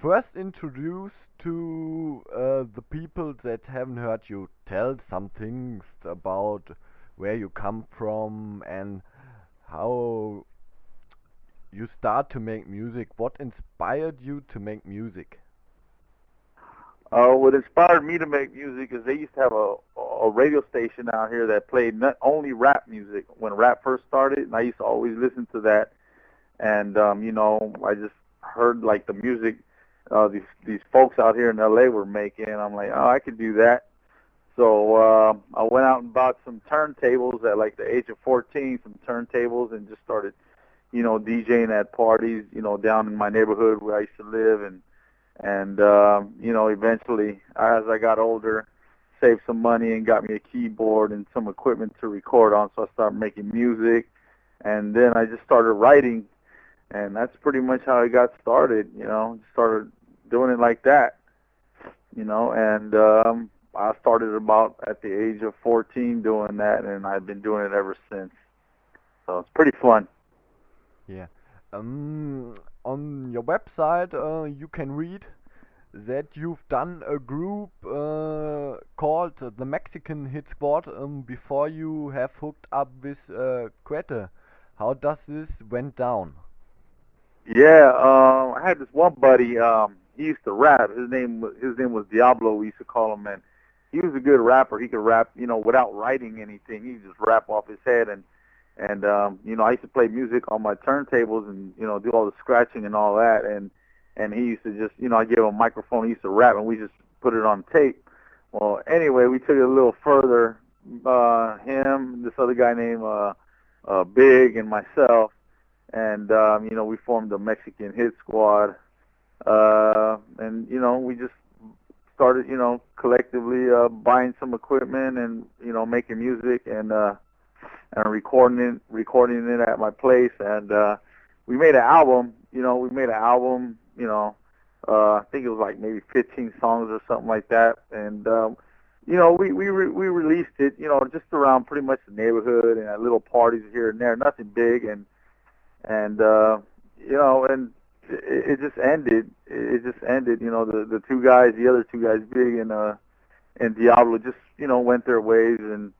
first introduce to the people that haven't heard you tell some things about where you come from and how you start to make music. What inspired you to make music? What inspired me to make music is they used to have a radio station out here that played not only rap music when rap first started, and I used to always listen to that. And I just heard like the music these folks out here in LA were making, and I'm like, oh, I could do that. So I went out and bought some turntables at like the age of 14, some turntables, and just started, DJing at parties, down in my neighborhood where I used to live, and eventually, as I got older, saved some money and got me a keyboard and some equipment to record on. So I started making music, and then I just started writing, and that's pretty much how I got started. Started doing it like that. And I started about at the age of 14 doing that, and I've been doing it ever since. So it's pretty fun. Yeah. On your website, you can read that you've done a group called the Mexican Hit Squad before you have hooked up with Quete. How does this went down? Yeah, I had this one buddy. He used to rap. His name was Diablo. We used to call him, and he was a good rapper. He could rap, without writing anything. He just rap off his head, and I used to play music on my turntables and do all the scratching and all that. And he used to just, I gave him a microphone. He used to rap, and we just put it on tape. Well, anyway, we took it a little further. Him, this other guy named Big, and myself. And we formed the Mexican Hit Squad, and we just started, collectively buying some equipment and making music and recording it at my place, and we made an album. I think it was like maybe 15 songs or something like that, and we released it, just around pretty much the neighborhood and at little parties here and there, nothing big, and and it just ended. It just ended. The two guys, the other two guys, Big and Diablo, just went their ways, and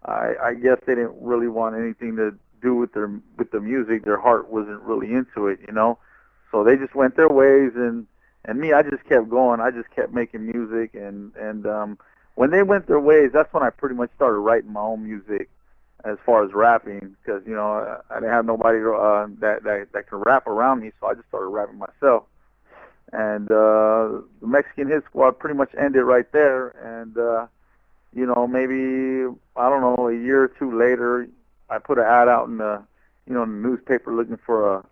I guess they didn't really want anything to do with the music. Their heart wasn't really into it, So they just went their ways, and me, I just kept going. I just kept making music, and when they went their ways, that's when I pretty much started writing my own music as far as rapping, because I didn't have nobody that could rap around me, so I just started rapping myself. And the Mexican Hit Squad pretty much ended right there. And maybe I don't know, a year or two later, I put an ad out in the the newspaper looking for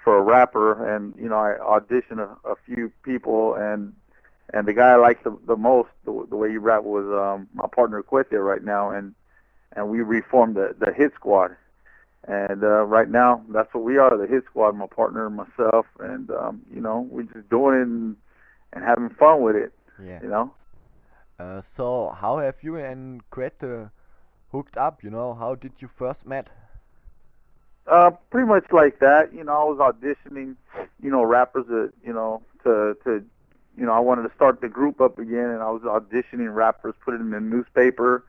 a rapper, and I auditioned a few people, and the guy I liked the most, the way he rapped, was my partner Quete right now, and we reformed the Hit Squad. And right now, that's what we are, the Hit Squad, my partner and myself. And, we're just doing it and having fun with it, Yeah. you know. So how have you and Quete hooked up? How did you first met? Pretty much like that. I was auditioning, rappers that, I wanted to start the group up again, and I was auditioning rappers, put it in the newspaper,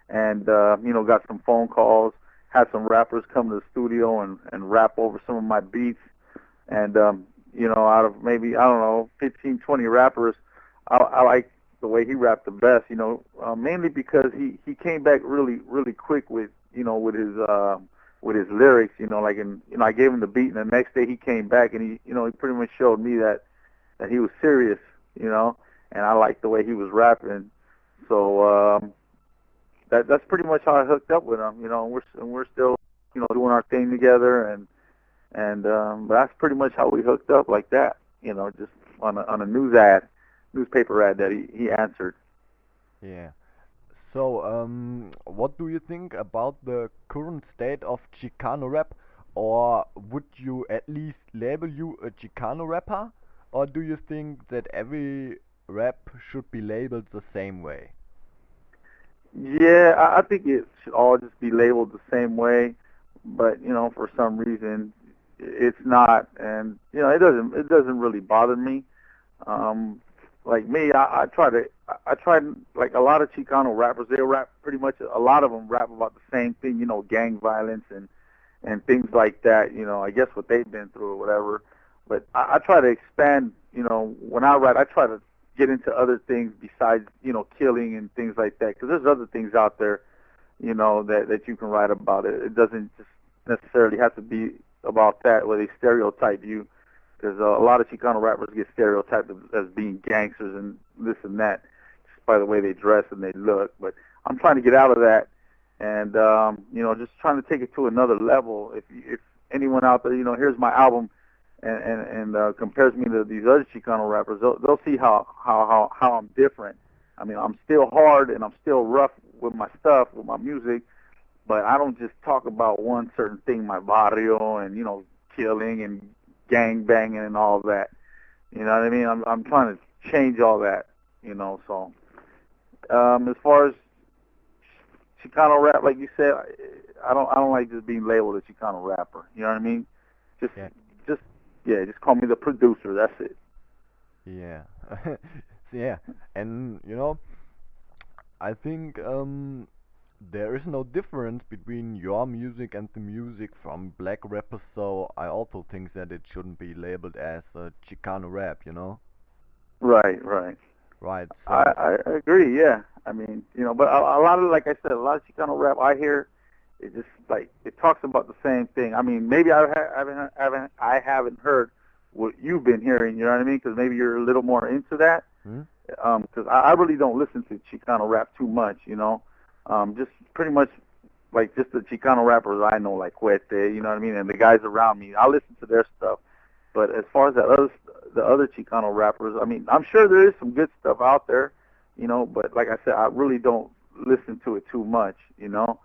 and, got some phone calls, had some rappers come to the studio and rap over some of my beats. And, out of maybe, I don't know, 15, 20 rappers, I like the way he rapped the best, mainly because he came back really, really quick with, with his lyrics, I gave him the beat, and the next day he came back, and he pretty much showed me that he was serious, and I liked the way he was rapping. So, that's pretty much how I hooked up with him, we're still, doing our thing together, and but that's pretty much how we hooked up, like that, just on a newspaper ad that he answered. Yeah. So, what do you think about the current state of Chicano rap? Or would you at least label you a Chicano rapper? Or do you think that every rap should be labeled the same way? Yeah, I think it should all just be labeled the same way, but for some reason it's not, and it doesn't really bother me. Um, like me, I try like a lot of Chicano rappers. They rap pretty much. A lot of them rap about the same thing, you know, gang violence and things like that. You know, I guess what they've been through or whatever. But I try to expand. You know, when I write, I try to get into other things besides, you know, killing and things like that. Because there's other things out there, you know, that you can write about. It doesn't just necessarily have to be about that, where they stereotype you. Because a lot of Chicano rappers get stereotyped as being gangsters and this and that, just by the way they dress and they look. But I'm trying to get out of that, and you know, just trying to take it to another level. If anyone out there, you know, hears my album and compares me to these other Chicano rappers, they'll see how I'm different. I mean, I'm still hard and I'm still rough with my stuff, with my music, but I don't just talk about one certain thing, my barrio and, you know, killing and gang banging and all that. You know what I mean? I'm trying to change all that, you know. So as far as Chicano rap, like you said, I don't like just being labeled a Chicano rapper. You know what I mean? Just Yeah. just yeah, just call me the producer. That's it. Yeah. Yeah. And you know, I think there is no difference between your music and the music from black rappers, so I also think that it shouldn't be labeled as Chicano rap, you know? Right, right. Right. So I agree. Yeah. I mean, you know, but a lot of, like I said, a lot of Chicano rap I hear, it just like it talks about the same thing. I mean, maybe I haven't heard what you've been hearing. You know what I mean? Because maybe you're a little more into that. hmm? Because I really don't listen to Chicano rap too much. You know, just pretty much like just the Chicano rappers I know, like Cuete. You know what I mean? And the guys around me, I listen to their stuff. But as far as the other Chicano rappers, I mean, I'm sure there is some good stuff out there, you know. But like I said, I really don't listen to it too much, you know.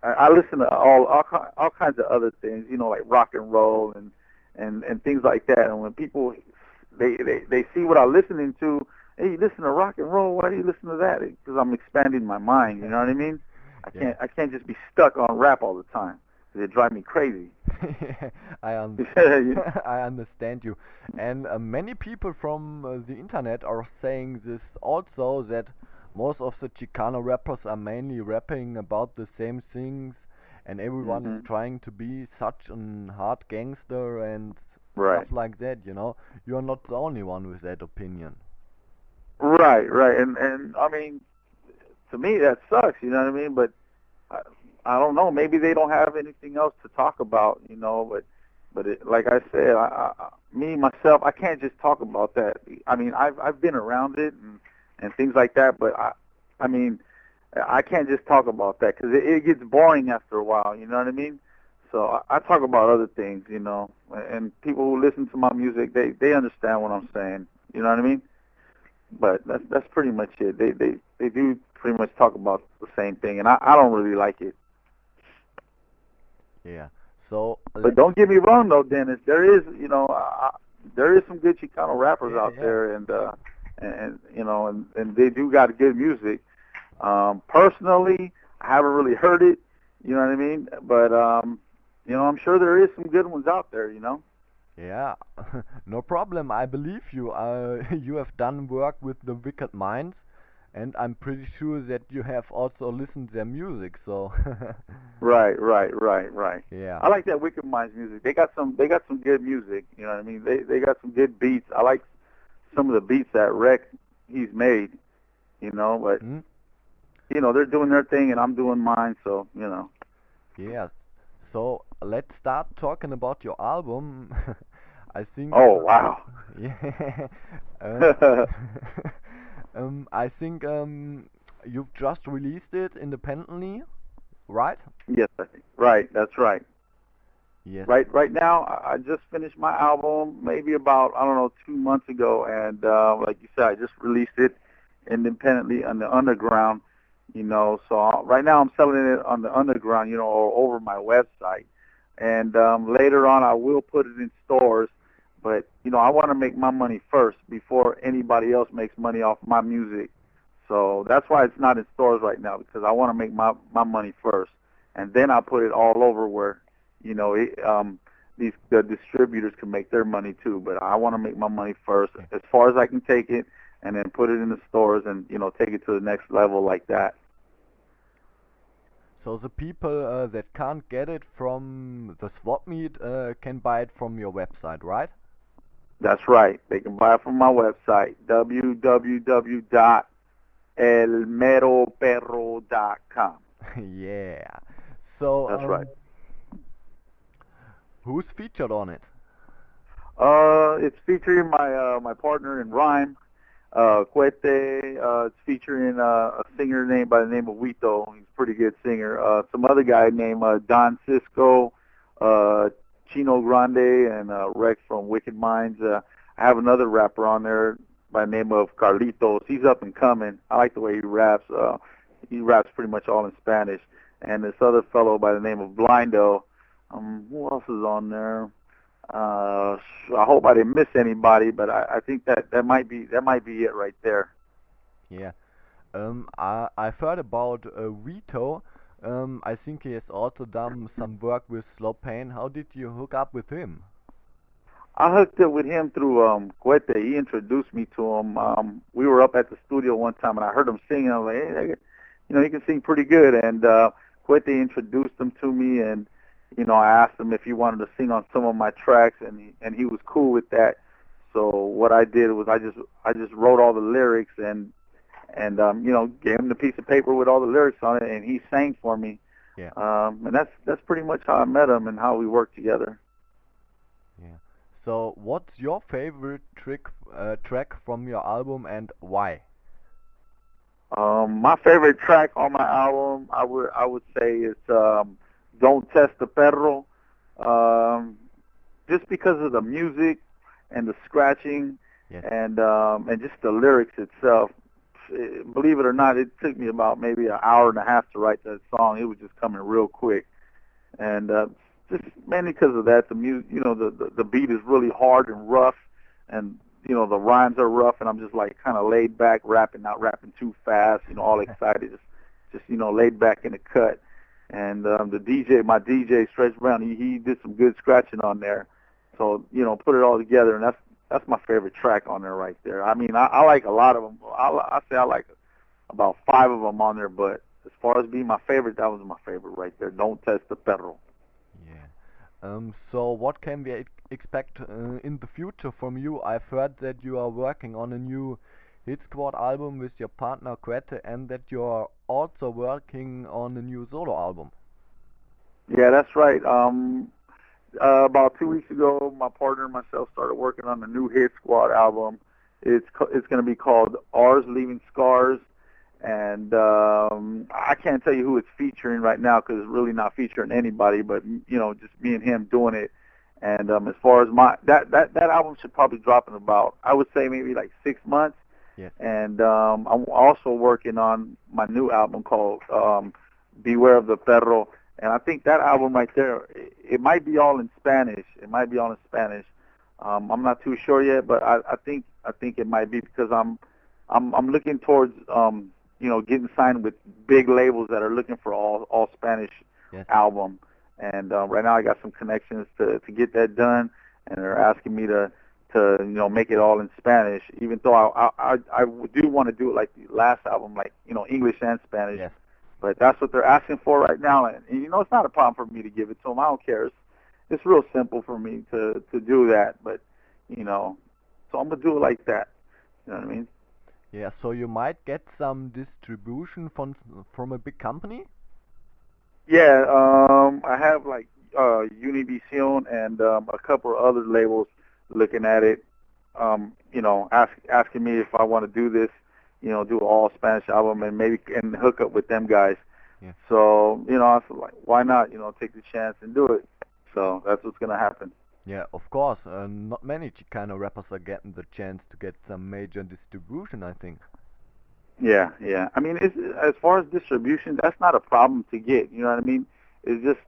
I listen to all kinds of other things, you know, like rock and roll and things like that. And when people they see what I'm listening to, hey, you listen to rock and roll? Why do you listen to that? Because I'm expanding my mind. You know what I mean? Yeah. I can't just be stuck on rap all the time. It drives me crazy. I I understand you. And many people from the internet are saying this also, that most of the Chicano rappers are mainly rapping about the same things, and everyone is hmm trying to be such a hard gangster and stuff Right. like that, you know. You're not the only one with that opinion. Right, right, and I mean, to me that sucks. You know what I mean? But I, I don't know. Maybe they don't have anything else to talk about. You know, but like I said, me myself, I can't just talk about that. I mean, I've been around it and things like that, but I mean, I can't just talk about that because it gets boring after a while. You know what I mean? So I talk about other things. You know, and people who listen to my music, they understand what I'm saying. You know what I mean? But that's pretty much it. They do pretty much talk about the same thing, and I don't really like it. Yeah. So But let's. don't get me wrong though, Dennis. There is, you know, there is some good Chicano rappers Yeah, out yeah. there, and you know, and they do got good music. Personally, I haven't really heard it. You know what I mean? But you know, I'm sure there is some good ones out there. You know. Yeah, no problem. I believe you. You have done work with the Wicked Minds, and I'm pretty sure that you have also listened their music. So, Right, right, right, right. yeah. I like that Wicked Minds music. They got some good music. You know what I mean? They got some good beats. I like some of the beats that Rex he's made. You know, but Hmm? you know they're doing their thing and I'm doing mine. So you know. Yeah. So let's start talking about your album. I think. Oh wow. Yeah. Uh, I think you've just released it independently, right? Yes, I think. Right, that's right. Yes. Right now, I just finished my album maybe about I don't know 2 months ago, and like you said, I just released it independently on the underground. You know, so right now I'm selling it on the underground, you know, or over my website, and later on I will put it in stores. But you know, I want to make my money first before anybody else makes money off my music. So that's why it's not in stores right now because I want to make my money first, and then I'll put it all over where you know, the distributors can make their money too. But I want to make my money first, as far as I can take it, and then put it in the stores and take it to the next level like that. So the people that can't get it from the swap meet can buy it from your website, right? That's right. They can buy it from my website, www.elmeroperro.com. Yeah. So, That's right. who's featured on it? It's featuring my partner in rhyme, Cuete. It's featuring a singer named by the name of Wito. He's a pretty good singer. Some other guy named Don Cisco, Chino Grande, and Rex from Wicked Minds. I have another rapper on there by the name of Carlitos. He's up and coming. I like the way he raps. He raps pretty much all in Spanish. And this other fellow by the name of Blindo. Who else is on there? I hope I didn't miss anybody, but I think that might be it right there. Yeah. I've heard about Vito. I think he has also done some work with Slow Pain. How did you hook up with him? I hooked up with him through Cuete. He introduced me to him. We were up at the studio one time, and I heard him singing. I was like, hey, he can sing pretty good. And Cuete introduced him to me, and I asked him if he wanted to sing on some of my tracks, and he was cool with that. So what I did was I just wrote all the lyrics and gave him the piece of paper with all the lyrics on it, and he sang for me. Yeah. And that's pretty much how I met him and how we worked together. Yeah. So what's your favorite track from your album and why? My favorite track on my album, I would say is Don't Test the Perro. Just because of the music and the scratching. Yes. And just the lyrics itself. Believe it or not, it took me about maybe an hour and a half to write that song. It was just coming real quick, and just mainly because of that, the music, the beat is really hard and rough, and the rhymes are rough, and I'm just like kind of laid back, not rapping too fast, all excited, just laid back in the cut. And my DJ Stretch Brown, he did some good scratching on there, so put it all together, and that's my favorite track on there right there. I mean, I like a lot of them. I say I like about 5 of them on there, but as far as being my favorite, that was my favorite right there. Don't Test the Perro. Yeah. So what can we expect in the future from you? I've heard that you are working on a new Hit Squad album with your partner Quette, and that you are also working on a new solo album. Yeah, that's right. About 2 weeks ago, my partner and myself started working on the new Hit Squad album. It's going to be called Ours Leaving Scars, and I can't tell you who it's featuring right now because it's really not featuring anybody, but just me and him doing it. And as far as that album should probably drop in about, I would say maybe like 6 months. Yes. And I'm also working on my new album called Beware of the Perro. And I think that album right there, it might be all in Spanish. I'm not too sure yet, but I think it might be because I'm looking towards getting signed with big labels that are looking for all Spanish album. And right now I got some connections to get that done, and they're asking me to make it all in Spanish. Even though I do want to do it like the last album, like English and Spanish. Yes. But that's what they're asking for right now, and it's not a problem for me to give it to them. I don't care. It's real simple for me to do that, but so I'm gonna do it like that. You know what I mean? Yeah. So you might get some distribution from a big company. Yeah. I have like Univision and a couple of other labels looking at it. Asking me if I want to do this. Do an all Spanish album and hook up with them guys. Yeah. So, I was like, why not, take the chance and do it. So that's what's going to happen. Yeah, of course. Not many Chicano rappers are getting the chance to get some major distribution, I think. Yeah. I mean, as far as distribution, that's not a problem to get. You know what I mean? It's just,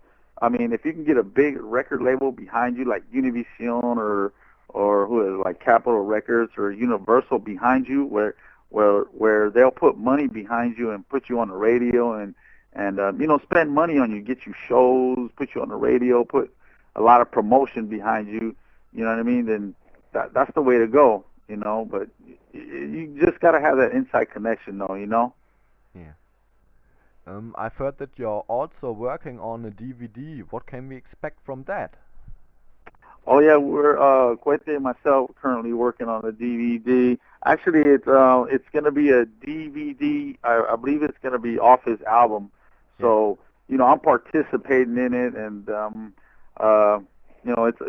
if you can get a big record label behind you, like Univision or who is like Capitol Records or Universal behind you, where they'll put money behind you and put you on the radio and spend money on you, get you shows, put you on the radio, a lot of promotion behind you, you know what I mean, then that's the way to go, you know. But you just gotta have that inside connection, though, you know. Yeah. I've heard that you're also working on a DVD. What can we expect from that? Oh yeah, we're Cuete and myself currently working on a DVD. Actually, it's gonna be a DVD. I believe it's gonna be off his album. Yeah. So you know, I'm participating in it, and you know, it's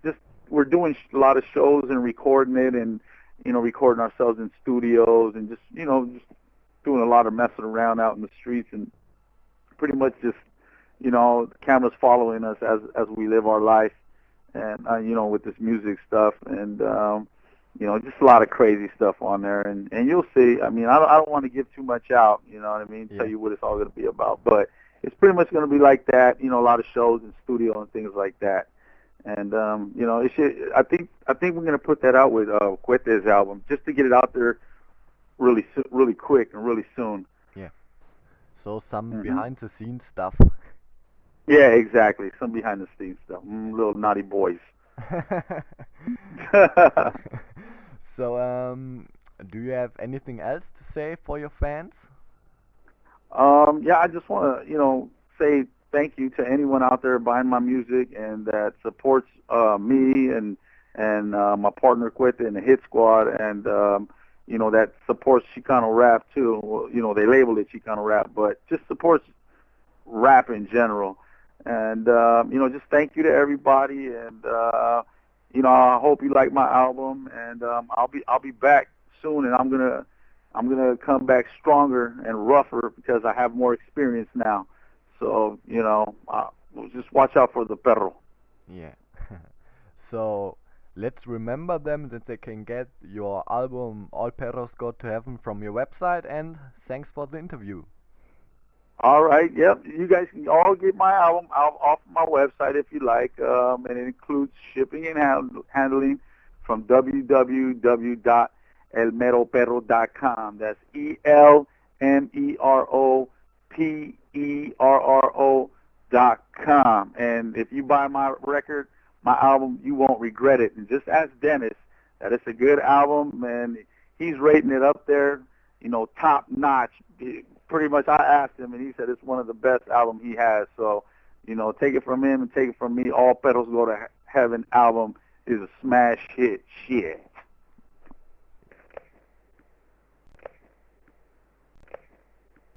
just we're doing a lot of shows and recording it, and you know, recording ourselves in studios, and just you know, just doing a lot of messing around out in the streets, and pretty much just you know, the camera's following us as we live our life, and you know, with this music stuff, and you know, just a lot of crazy stuff on there, and you'll see. I mean, I don't want to give too much out, you know what I mean? Yeah. Tell you what it's all going to be about, but it's pretty much going to be like that. You know, a lot of shows and studio and things like that, and you know, it should. I think we're going to put that out with Cuete's album just to get it out there really quick and really soon. Yeah. So some behind the scenes stuff. Yeah, exactly. Some behind the scenes stuff. Little naughty boys. So, do you have anything else to say for your fans? Yeah, I just want to, you know, say thank you to anyone out there buying my music and that supports me and my partner Cuete and the Hit Squad, and you know, that supports Chicano rap too. You know, they label it Chicano rap, but just supports rap in general. And you know, just thank you to everybody, and you know, I hope you like my album, and I'll be back soon, and I'm gonna come back stronger and rougher because I have more experience now. So you know, just watch out for the Perro. Yeah. So let's remember them that they can get your album All Perros Go to Heaven from your website, and thanks for the interview. All right, yep. You guys can all get my album off my website if you like, and it includes shipping and handling from www.elmeroperro.com. That's ELMEROPERRO.com. And if you buy my record, my album, you won't regret it. And just ask Dennis that it's a good album, and he's rating it up there, you know, top notch. Pretty much, I asked him, and he said it's one of the best albums he has. So, you know, take it from him and take it from me. All Perros Go to Heaven album is a smash hit shit.